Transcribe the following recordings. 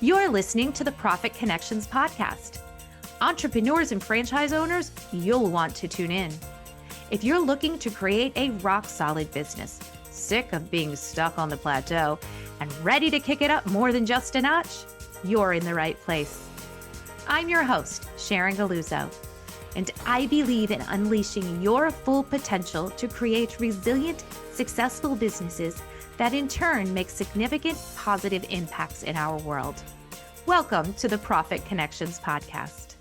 You're listening to the Profit Connections podcast. Entrepreneurs and franchise owners, you'll want to tune in. If you're looking to create a rock-solid business, sick of being stuck on the plateau, and ready to kick it up more than just a notch, you're in the right place. I'm your host, Sharon Galuzzo, and I believe in unleashing your full potential to create resilient, successful businesses that in turn make significant positive impacts in our world. Welcome to the Profit Connections podcast.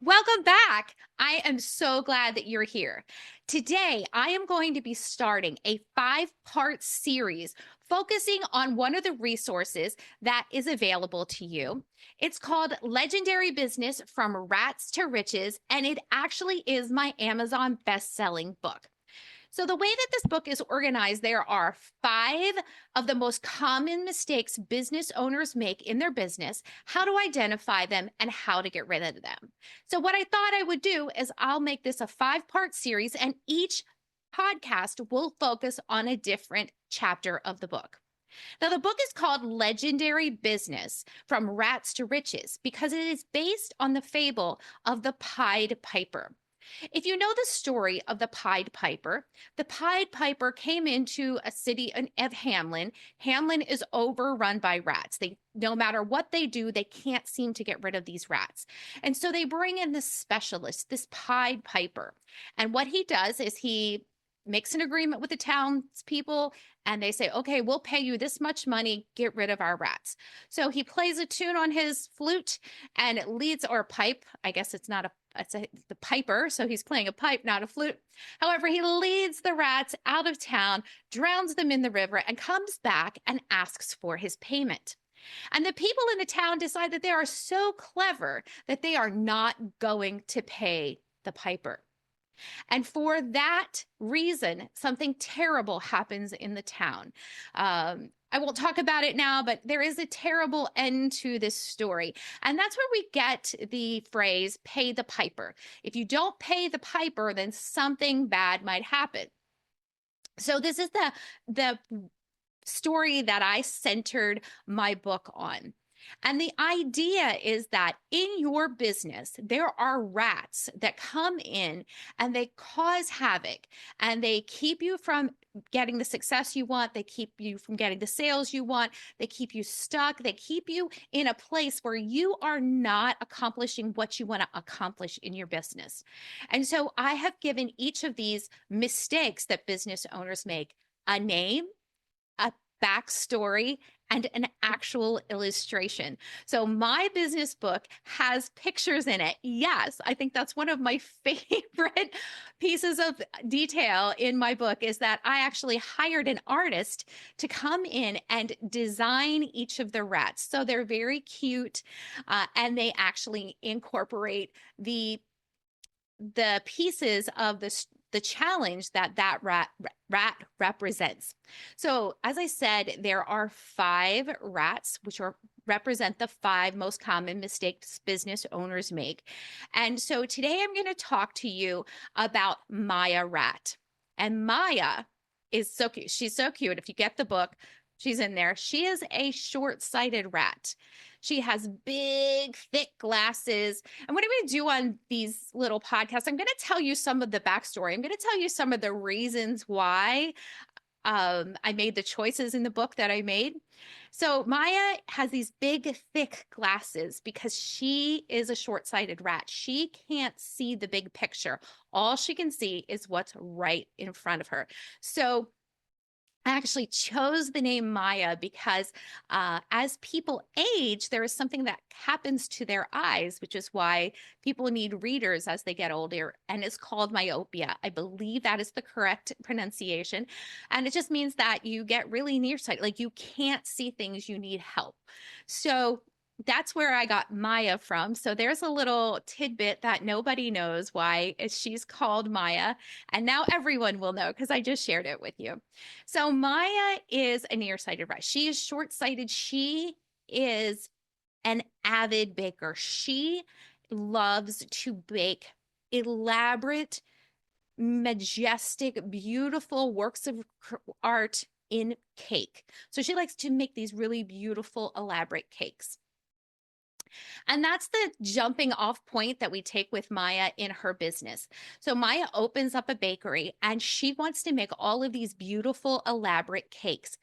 Welcome back. I am so glad that you're here. Today, I am going to be starting a 5-part series focusing on one of the resources that is available to you. It's called Legendary Business from Rats to Riches, and it actually is my Amazon best-selling book. So the way that this book is organized, there are 5 of the most common mistakes business owners make in their business, how to identify them, and how to get rid of them. So what I thought I would do is I'll make this a 5-part series, and each podcast will focus on a different chapter of the book. Now, the book is called Legendary Business from Rats to Riches because it is based on the fable of the Pied Piper. If you know the story of the Pied Piper came into a city of Hamlin. Hamlin is overrun by rats. No matter what they do, they can't seem to get rid of these rats. And so they bring in this specialist, this Pied Piper. And what he does is he makes an agreement with the townspeople, and they say, okay, we'll pay you this much money, get rid of our rats. So he plays a tune on his flute and it leads, or pipe, I guess it's the piper, so he's playing a pipe, not a flute. However, he leads the rats out of town, drowns them in the river, and comes back and asks for his payment. And the people in the town decide that they are so clever that they are not going to pay the piper. And for that reason, something terrible happens in the town. I won't talk about it now, but there is a terrible end to this story. And that's where we get the phrase, pay the piper. If you don't pay the piper, then something bad might happen. So this is the story that I centered my book on. And the idea is that in your business, there are rats that come in and they cause havoc, and they keep you from getting the success you want. They keep you from getting the sales you want. They keep you stuck. They keep you in a place where you are not accomplishing what you want to accomplish in your business. And so I have given each of these mistakes that business owners make a name, a backstory, and an actual illustration. So my business book has pictures in it. Yes, I think that's one of my favorite pieces of detail in my book, is that I actually hired an artist to come in and design each of the rats. So they're very cute, and they actually incorporate the pieces of the challenge that rat represents. So as I said, there are 5 rats, which represent the 5 most common mistakes business owners make. And so today I'm going to talk to you about Maya Rat. And Maya is so cute. She's so cute. If you get the book, she's in there. She is a short-sighted rat. She has big, thick glasses. And what I'm going to do on these little podcasts, I'm going to tell you some of the backstory. I'm going to tell you some of the reasons why I made the choices in the book that I made. So Maya has these big, thick glasses because she is a short-sighted rat. She can't see the big picture. All she can see is what's right in front of her. So I actually chose the name Maya because as people age, there is something that happens to their eyes, which is why people need readers as they get older, and it's called myopia. I believe that is the correct pronunciation. And it just means that you get really nearsighted, like you can't see things, you need help. So that's where I got Maya from. So there's a little tidbit that nobody knows why she's called Maya. And now everyone will know because I just shared it with you. So Maya is a nearsighted rat. She is short-sighted. She is an avid baker. She loves to bake elaborate, majestic, beautiful works of art in cake. So she likes to make these really beautiful, elaborate cakes. And that's the jumping off point that we take with Maya in her business. So Maya opens up a bakery and she wants to make all of these beautiful, elaborate cakes.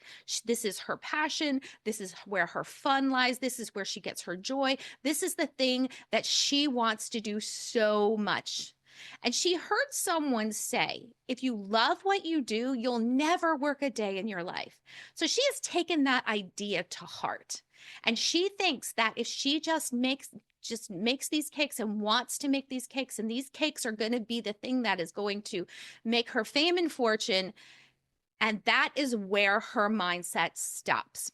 This is her passion. This is where her fun lies. This is where she gets her joy. This is the thing that she wants to do so much. And she heard someone say, if you love what you do, you'll never work a day in your life. So she has taken that idea to heart. And she thinks that if she just makes these cakes and wants to make these cakes, and these cakes are going to be the thing that is going to make her fame and fortune, and that is where her mindset stops.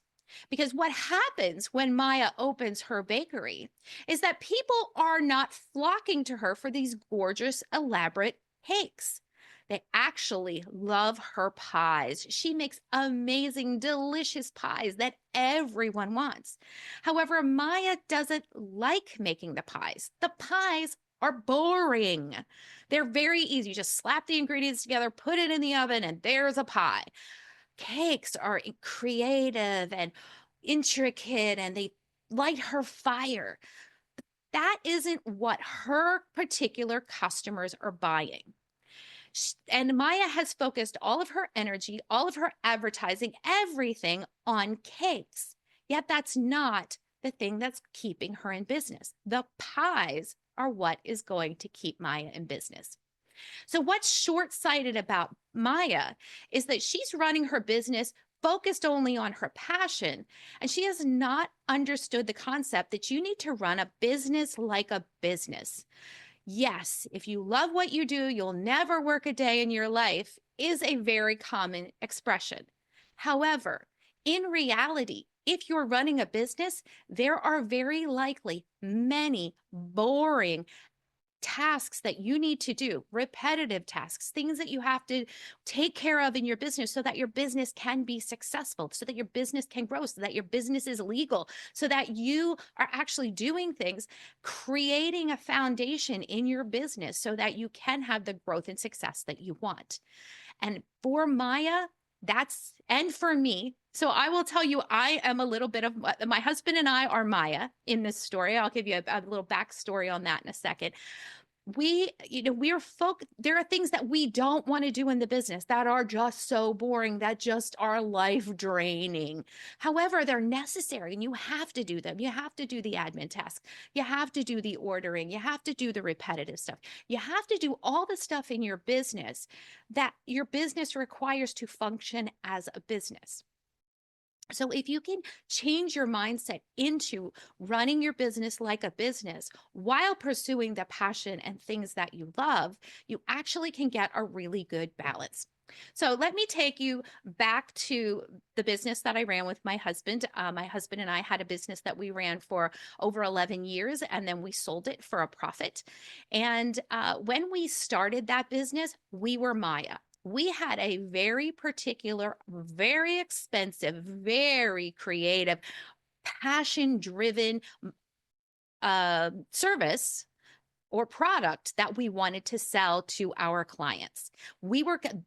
Because what happens when Maya opens her bakery is that people are not flocking to her for these gorgeous, elaborate cakes. They actually love her pies. She makes amazing, delicious pies that everyone wants. However, Maya doesn't like making the pies. The pies are boring. They're very easy. You just slap the ingredients together, put it in the oven, and there's a pie. Cakes are creative and intricate, and they light her fire. That isn't what her particular customers are buying. And Maya has focused all of her energy, all of her advertising, everything on cakes. Yet that's not the thing that's keeping her in business. The pies are what is going to keep Maya in business. So, what's short sighted about Maya is that she's running her business focused only on her passion, and she has not understood the concept that you need to run a business like a business. Yes, if you love what you do, you'll never work a day in your life is a very common expression. However, in reality, if you're running a business, there are very likely many boring tasks that you need to do, repetitive tasks, things that you have to take care of in your business so that your business can be successful, so that your business can grow, so that your business is legal, so that you are actually doing things, creating a foundation in your business so that you can have the growth and success that you want. And for Maya, and for me, so I will tell you, I am a little bit of my husband and I are Maya in this story. I'll give you a little backstory on that in a second. There are things that we don't want to do in the business that are just so boring, that just are life draining. However, they're necessary and you have to do them. You have to do the admin tasks. You have to do the ordering. You have to do the repetitive stuff. You have to do all the stuff in your business that your business requires to function as a business. So if you can change your mindset into running your business like a business while pursuing the passion and things that you love, you actually can get a really good balance. So let me take you back to the business that I ran with my husband. My husband and I had a business that we ran for over 11 years, and then we sold it for a profit. And when we started that business, we were Maya. We had a very particular, very expensive, very creative, passion-driven service or product that we wanted to sell to our clients.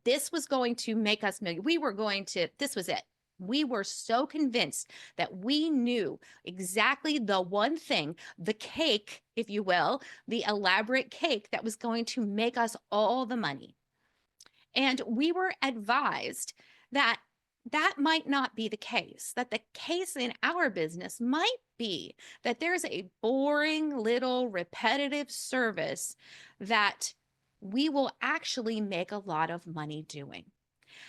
This was going to make us million. This was it. We were so convinced that we knew exactly the one thing, the cake, if you will, the elaborate cake that was going to make us all the money. And we were advised that that might not be the case, that the case in our business might be that there's a boring little repetitive service that we will actually make a lot of money doing.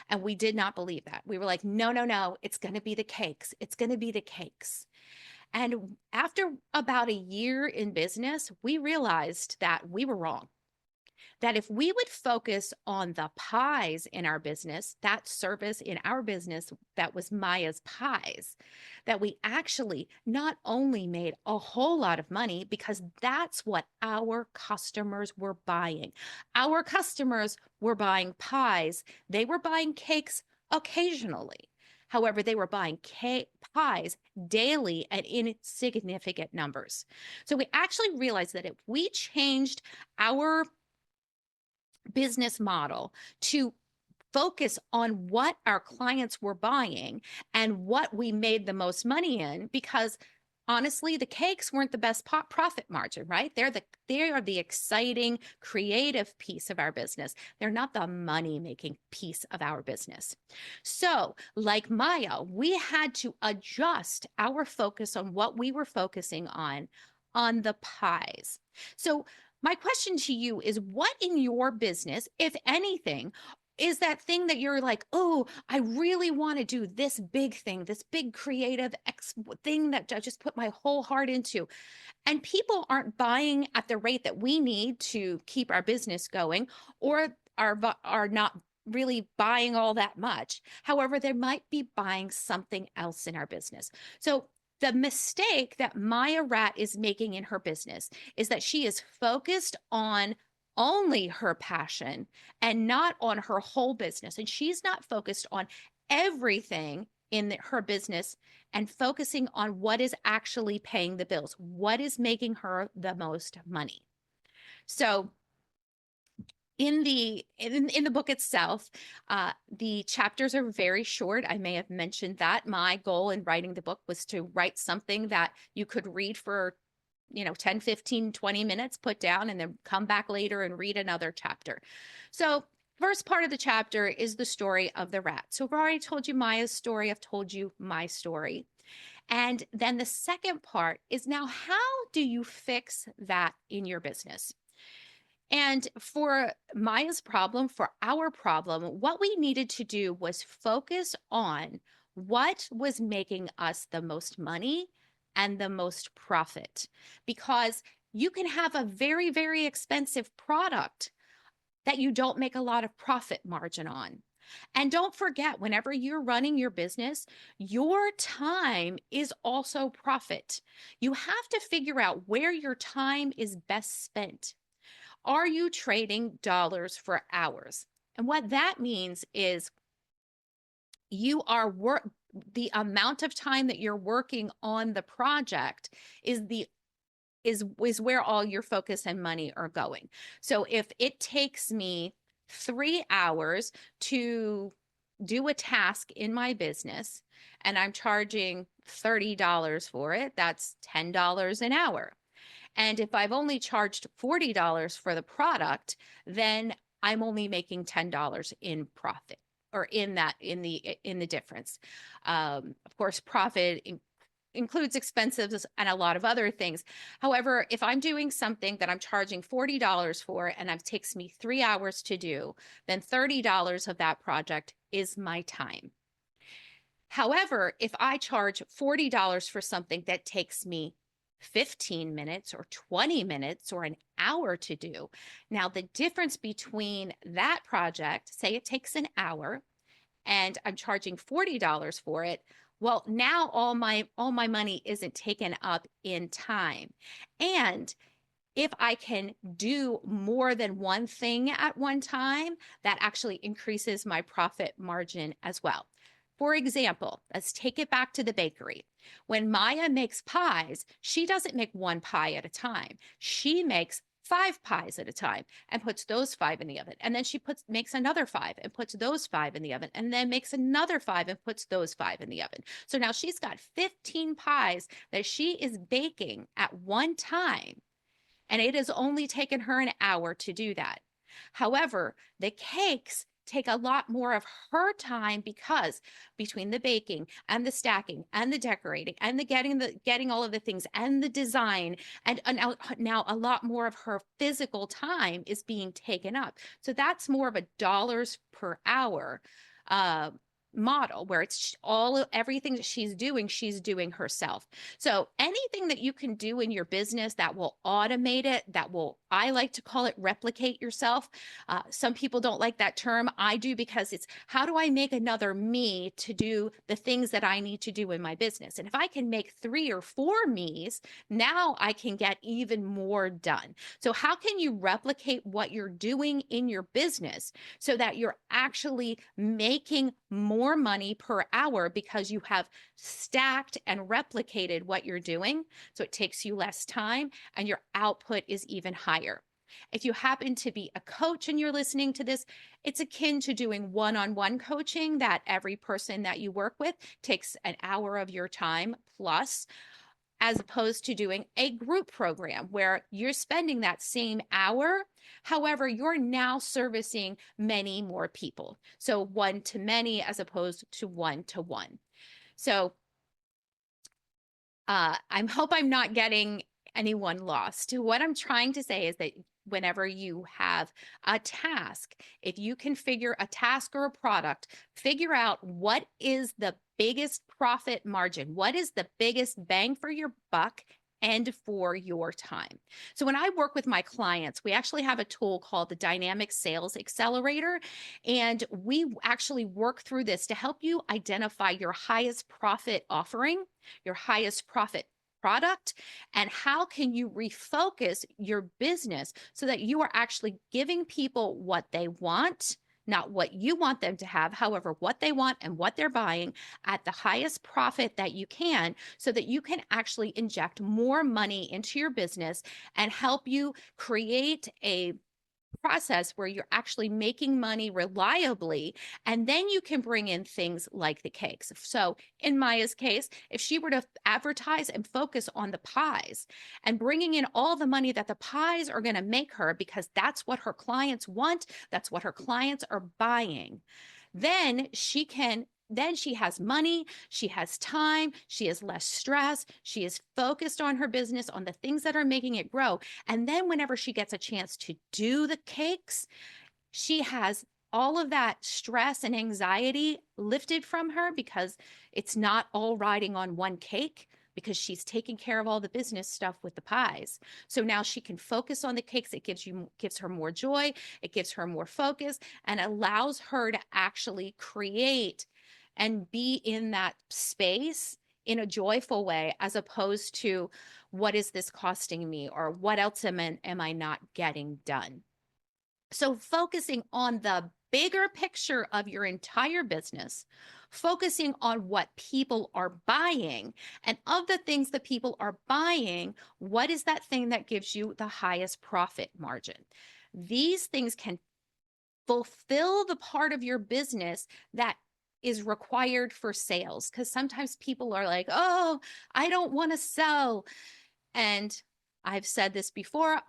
And we did not believe that. We were like, no, no, no, it's going to be the cakes. It's going to be the cakes. And after about a year in business, we realized that we were wrong. That if we would focus on the pies in our business, that service in our business that was Maya's pies, that we actually not only made a whole lot of money because that's what our customers were buying. Our customers were buying pies. They were buying cakes occasionally. However, they were buying pies daily and in significant numbers. So we actually realized that if we changed our business model to focus on what our clients were buying and what we made the most money in, because honestly, the cakes weren't the best profit margin, right? They are the exciting, creative piece of our business. They're not the money-making piece of our business. So, like Maya, we had to adjust our focus on what we were focusing on the pies. So, my question to you is, what in your business, if anything, is that thing that you're like, oh, I really want to do this big thing, this big creative thing that I just put my whole heart into. And people aren't buying at the rate that we need to keep our business going, or are not really buying all that much. However, they might be buying something else in our business. So the mistake that Maya Rat is making in her business is that she is focused on only her passion and not on her whole business. And she's not focused on everything in her business and focusing on what is actually paying the bills, what is making her the most money. So in the book itself, the chapters are very short. I may have mentioned that my goal in writing the book was to write something that you could read for 10, 15, 20 minutes, put down, and then come back later and read another chapter. So first part of the chapter is the story of the rat. So I've already told you Maya's story. I've told you my story. And then the second part is, now how do you fix that in your business? And for Maya's problem, for our problem, what we needed to do was focus on what was making us the most money and the most profit. Because you can have a very, very expensive product that you don't make a lot of profit margin on. And don't forget, whenever you're running your business, your time is also profit. You have to figure out where your time is best spent. Are you trading dollars for hours? And what that means is you are the amount of time that you're working on the project is where all your focus and money are going. So if it takes me 3 hours to do a task in my business and I'm charging $30 for it, that's $10 an hour. And if I've only charged $40 for the product, then I'm only making $10 in profit, or in the difference. Of course, profit includes expenses and a lot of other things. However, if I'm doing something that I'm charging $40 for and it takes me 3 hours to do, then $30 of that project is my time. However, if I charge $40 for something that takes me 15 minutes or 20 minutes or an hour to do, now the difference between that project, say it takes an hour and I'm charging $40 for it, well, now all my money isn't taken up in time. And if I can do more than one thing at one time, that actually increases my profit margin as well. For example, let's take it back to the bakery. When Maya makes pies, she doesn't make one pie at a time. She makes 5 pies at a time and puts those 5 in the oven. And then she makes another 5 and puts those 5 in the oven, and then makes another 5 and puts those 5 in the oven. So now she's got 15 pies that she is baking at one time, and it has only taken her an hour to do that. However, the cakes take a lot more of her time, because between the baking and the stacking and the decorating and the getting all of the things and the design, and now a lot more of her physical time is being taken up. So that's more of a dollars per hour model, where it's everything that she's doing herself. So anything that you can do in your business that will automate it, I like to call it replicate yourself. Some people don't like that term. I do, because it's, how do I make another me to do the things that I need to do in my business? And if I can make 3 or 4 me's, now I can get even more done. So how can you replicate what you're doing in your business so that you're actually making more money per hour, because you have stacked and replicated what you're doing? So it takes you less time and your output is even higher. If you happen to be a coach and you're listening to this, it's akin to doing one-on-one coaching that every person that you work with takes an hour of your time plus, as opposed to doing a group program where you're spending that same hour. However, you're now servicing many more people. So one to many as opposed to one to one. So I hope I'm not getting anyone lost. What I'm trying to say is that whenever you have a task, if you can figure a task or a product, figure out what is the biggest profit margin, what is the biggest bang for your buck and for your time. So when I work with my clients, we actually have a tool called the Dynamic Sales Accelerator, and we actually work through this to help you identify your highest profit offering, your highest profit product, and how can you refocus your business so that you are actually giving people what they want, not what you want them to have, however, what they want and what they're buying at the highest profit that you can, so that you can actually inject more money into your business and help you create a process where you're actually making money reliably, and then you can bring in things like the cakes. So in Maya's case, if she were to advertise and focus on the pies and bringing in all the money that the pies are going to make her, because that's what her clients want, that's what her clients are buying, then she has money, she has time, she has less stress, she is focused on her business, on the things that are making it grow. And then whenever she gets a chance to do the cakes, she has all of that stress and anxiety lifted from her, because it's not all riding on one cake, because she's taking care of all the business stuff with the pies. So now she can focus on the cakes. It gives her more joy, it gives her more focus, and allows her to actually create and be in that space in a joyful way, as opposed to what is this costing me, or what else am I not getting done? So focusing on the bigger picture of your entire business, focusing on what people are buying, and of the things that people are buying, what is that thing that gives you the highest profit margin? These things can fulfill the part of your business that is required for sales, because sometimes people are like, oh, I don't want to sell. And I've said this before,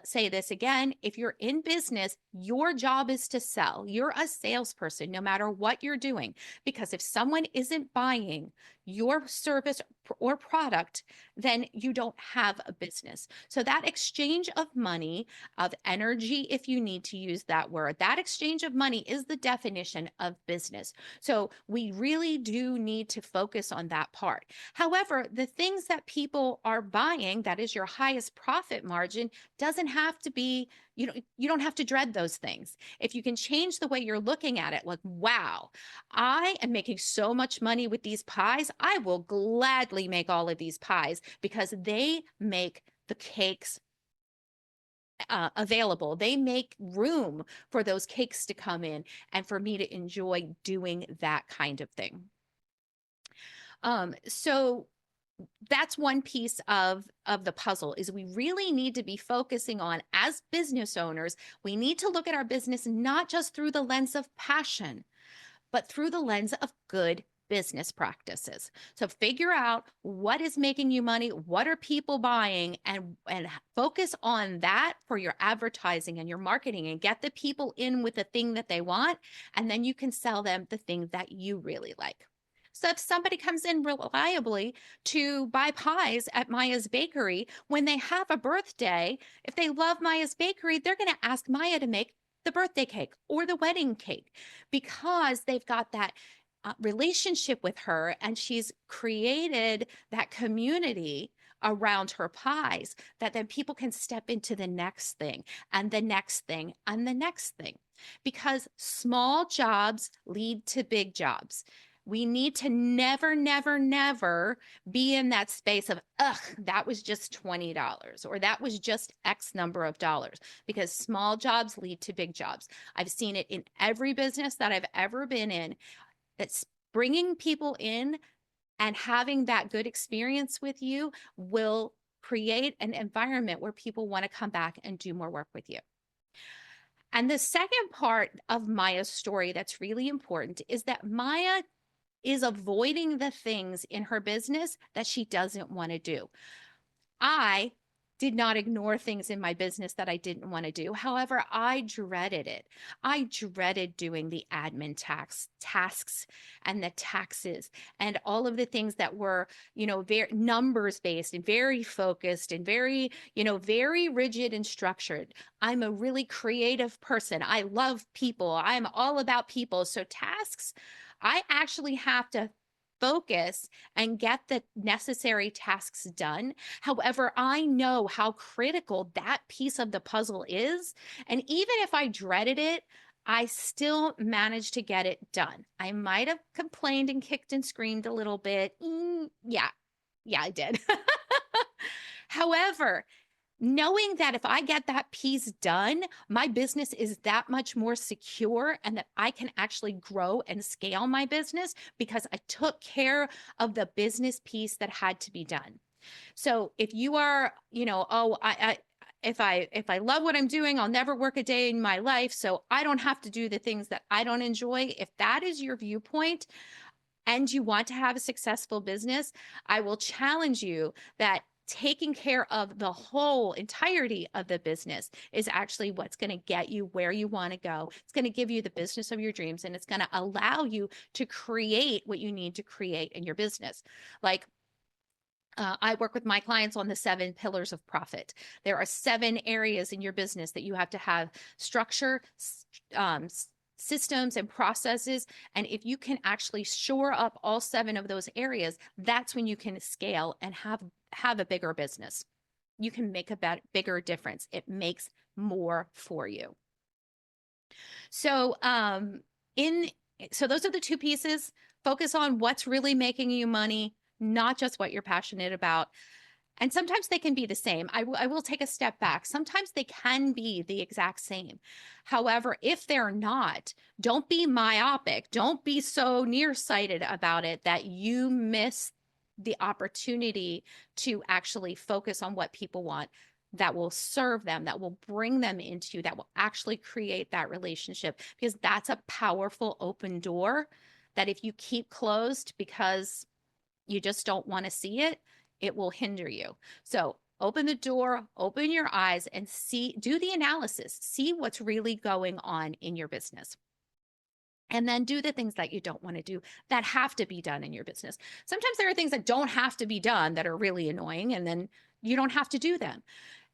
say this again. If you're in business, your job is to sell. You're a salesperson, no matter what you're doing, because if someone isn't buying your service or product, then you don't have a business. So that exchange of money, of energy, if you need to use that word, that exchange of money is the definition of business. So we really do need to focus on that part. However, the things that people are buying, that is your highest profit margin, doesn't have to be, you don't have to dread those things. If you can change the way you're looking at it, like, wow, I am making so much money with these pies, I will gladly make all of these pies, because they make the cakes available. They make room for those cakes to come in and for me to enjoy doing that kind of thing. So that's one piece of the puzzle, is we really need to be focusing on, as business owners, we need to look at our business not just through the lens of passion, but through the lens of good business practices. So figure out what is making you money, what are people buying, and focus on that for your advertising and your marketing, and get the people in with the thing that they want, and then you can sell them the thing that you really like. So if somebody comes in reliably to buy pies at Maya's Bakery, when they have a birthday, if they love Maya's Bakery, they're going to ask Maya to make the birthday cake or the wedding cake, because they've got that relationship with her, and she's created that community around her pies, that then people can step into the next thing and the next thing and the next thing, because small jobs lead to big jobs. We need to never, never, never be in that space of, ugh, that was just $20, or that was just X number of dollars, because small jobs lead to big jobs. I've seen it in every business that I've ever been in. That's bringing people in and having that good experience with you will create an environment where people want to come back and do more work with you. And the second part of Maya's story that's really important is that Maya is avoiding the things in her business that she doesn't want to do. I did not ignore things in my business that I didn't want to do. However, I dreaded it. I dreaded doing the admin tasks and the taxes and all of the things that were, very numbers based and very focused and very, very rigid and structured. I'm a really creative person. I love people. I'm all about people. So tasks, I actually have to focus and get the necessary tasks done. However, I know how critical that piece of the puzzle is. And even if I dreaded it, I still managed to get it done. I might have complained and kicked and screamed a little bit. Yeah, I did. However, knowing that if I get that piece done, my business is that much more secure and that I can actually grow and scale my business because I took care of the business piece that had to be done. So if you are, if I love what I'm doing, I'll never work a day in my life, so I don't have to do the things that I don't enjoy. If that is your viewpoint and you want to have a successful business, I will challenge you that taking care of the whole entirety of the business is actually what's going to get you where you want to go. It's going to give you the business of your dreams, and it's going to allow you to create what you need to create in your business. Like, I work with my clients on the 7 pillars of profit. There are 7 areas in your business that you have to have structure, systems and processes. And if you can actually shore up all 7 of those areas, that's when you can scale and have a bigger business. You can make a bigger difference. It makes more for you. So, so those are the 2 pieces. Focus on what's really making you money, not just what you're passionate about. And sometimes they can be the same. I will take a step back. Sometimes they can be the exact same. However, if they're not, don't be myopic. Don't be so nearsighted about it that you miss the opportunity to actually focus on what people want, that will serve them, that will bring them into you, that will actually create that relationship, because that's a powerful open door that if you keep closed because you just don't want to see it, it will hinder you. So open the door, open your eyes, and do the analysis, see what's really going on in your business. And then do the things that you don't want to do that have to be done in your business. Sometimes there are things that don't have to be done that are really annoying, and then you don't have to do them.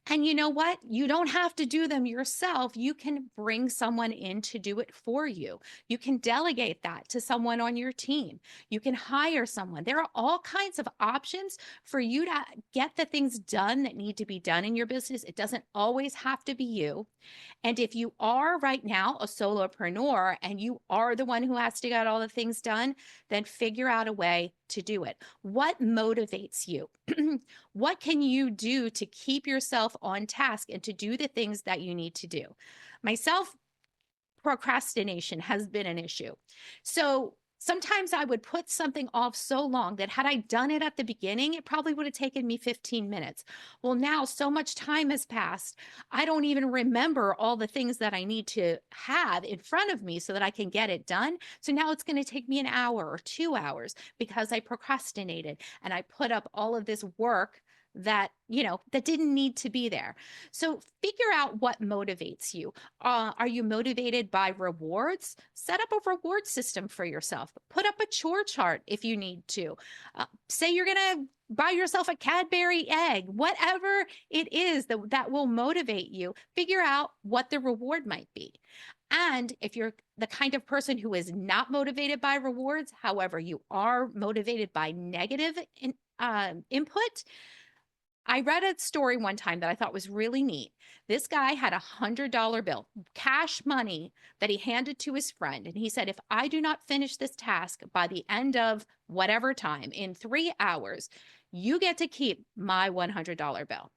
And you know what? You don't have to do them yourself. You can bring someone in to do it for you. You can delegate that to someone on your team. You can hire someone. There are all kinds of options for you to get the things done that need to be done in your business. It doesn't always have to be you. And if you are right now a solopreneur and you are the one who has to get all the things done, then figure out a way to do it. What motivates you? What can you do to keep yourself on task and to do the things that you need to do? Myself, procrastination has been an issue. So sometimes I would put something off so long that had I done it at the beginning, it probably would have taken me 15 minutes. Well, now so much time has passed, I don't even remember all the things that I need to have in front of me so that I can get it done. So now it's going to take me an hour or 2 hours because I procrastinated and I put up all of this work that didn't need to be there. So figure out what motivates you. Are you motivated by rewards? Set up a reward system for yourself. Put up a chore chart if you need to. Say you're going to buy yourself a Cadbury egg, whatever it is that will motivate you. Figure out what the reward might be. And if you're the kind of person who is not motivated by rewards, however, you are motivated by negative input, I read a story one time that I thought was really neat. This guy had $100 bill, cash money, that he handed to his friend. And he said, if I do not finish this task by the end of whatever time, in 3 hours, you get to keep my $100 bill.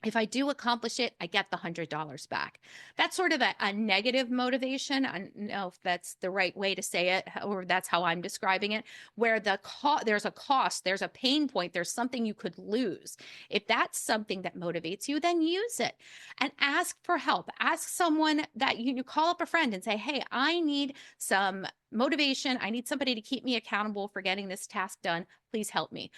If I do accomplish it, I get the $100 back. That's sort of a negative motivation. I don't know if that's the right way to say it, or that's how I'm describing it, where there's a cost, there's a pain point, there's something you could lose. If that's something that motivates you, then use it and ask for help. Ask someone that you call up a friend and say, hey, I need some motivation. I need somebody to keep me accountable for getting this task done. Please help me.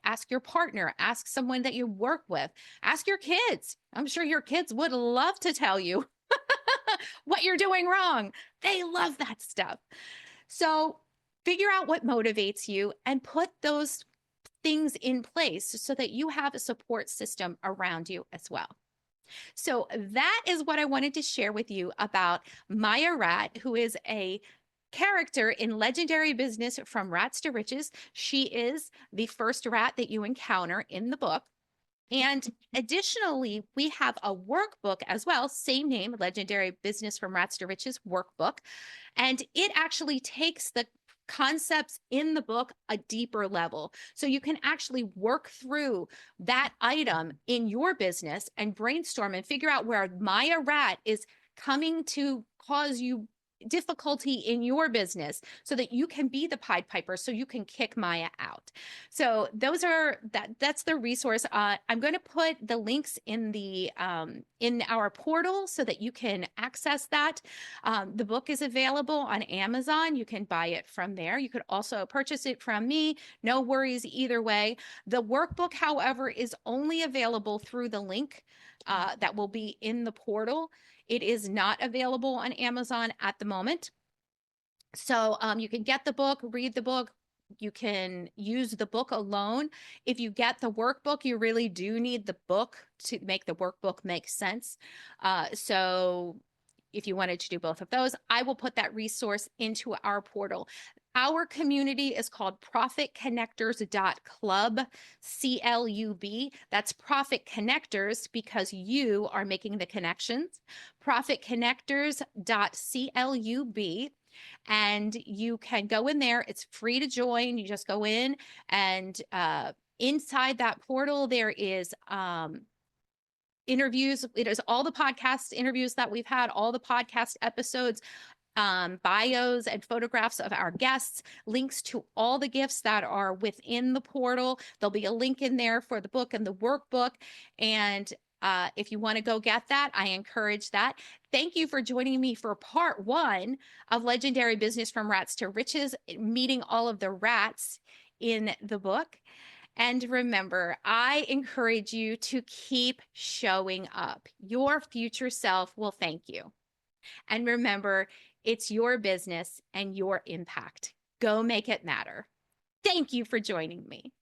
Ask your partner, ask someone that you work with, ask your kids. I'm sure your kids would love to tell you what you're doing wrong. They love that stuff. So figure out what motivates you and put those things in place so that you have a support system around you as well. So that is what I wanted to share with you about Maya Rat, who is a character in Legendary Business from Rats to Riches. She is the first rat that you encounter in the book. And additionally, we have a workbook as well, same name, Legendary Business from Rats to Riches workbook. And it actually takes the concepts in the book a deeper level. So you can actually work through that item in your business and brainstorm and figure out where Maya Rat is coming to cause you difficulty in your business so that you can be the Pied Piper, so you can kick Maya out. So that's the resource. I'm going to put the links in our portal so that you can access that. The book is available on Amazon. You can buy it from there. You could also purchase it from me. No worries either way. The workbook, however, is only available through the link that will be in the portal. It is not available on Amazon at the moment. So you can get the book, read the book. You can use the book alone. If you get the workbook, you really do need the book to make the workbook make sense. So if you wanted to do both of those, I will put that resource into our portal. Our community is called profitconnectors.club, CLUB. That's Profit Connectors because you are making the connections. Profitconnectors.club. And you can go in there. It's free to join. You just go in, and inside that portal, there is interviews. It is all the podcast interviews that we've had, all the podcast episodes, bios and photographs of our guests, links to all the gifts that are within the portal. There'll be a link in there for the book and the workbook. And if you want to go get that, I encourage that. Thank you for joining me for part 1 of Legendary Business from Rats to Riches, meeting all of the rats in the book. And remember, I encourage you to keep showing up. Your future self will thank you. And remember, it's your business and your impact. Go make it matter. Thank you for joining me.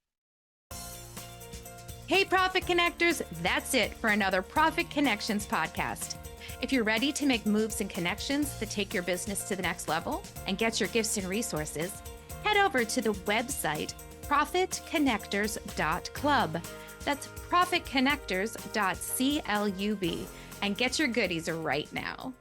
Hey, Profit Connectors, that's it for another Profit Connections podcast. If you're ready to make moves and connections that take your business to the next level and get your gifts and resources, head over to the website profitconnectors.club. That's profitconnectors.club and get your goodies right now.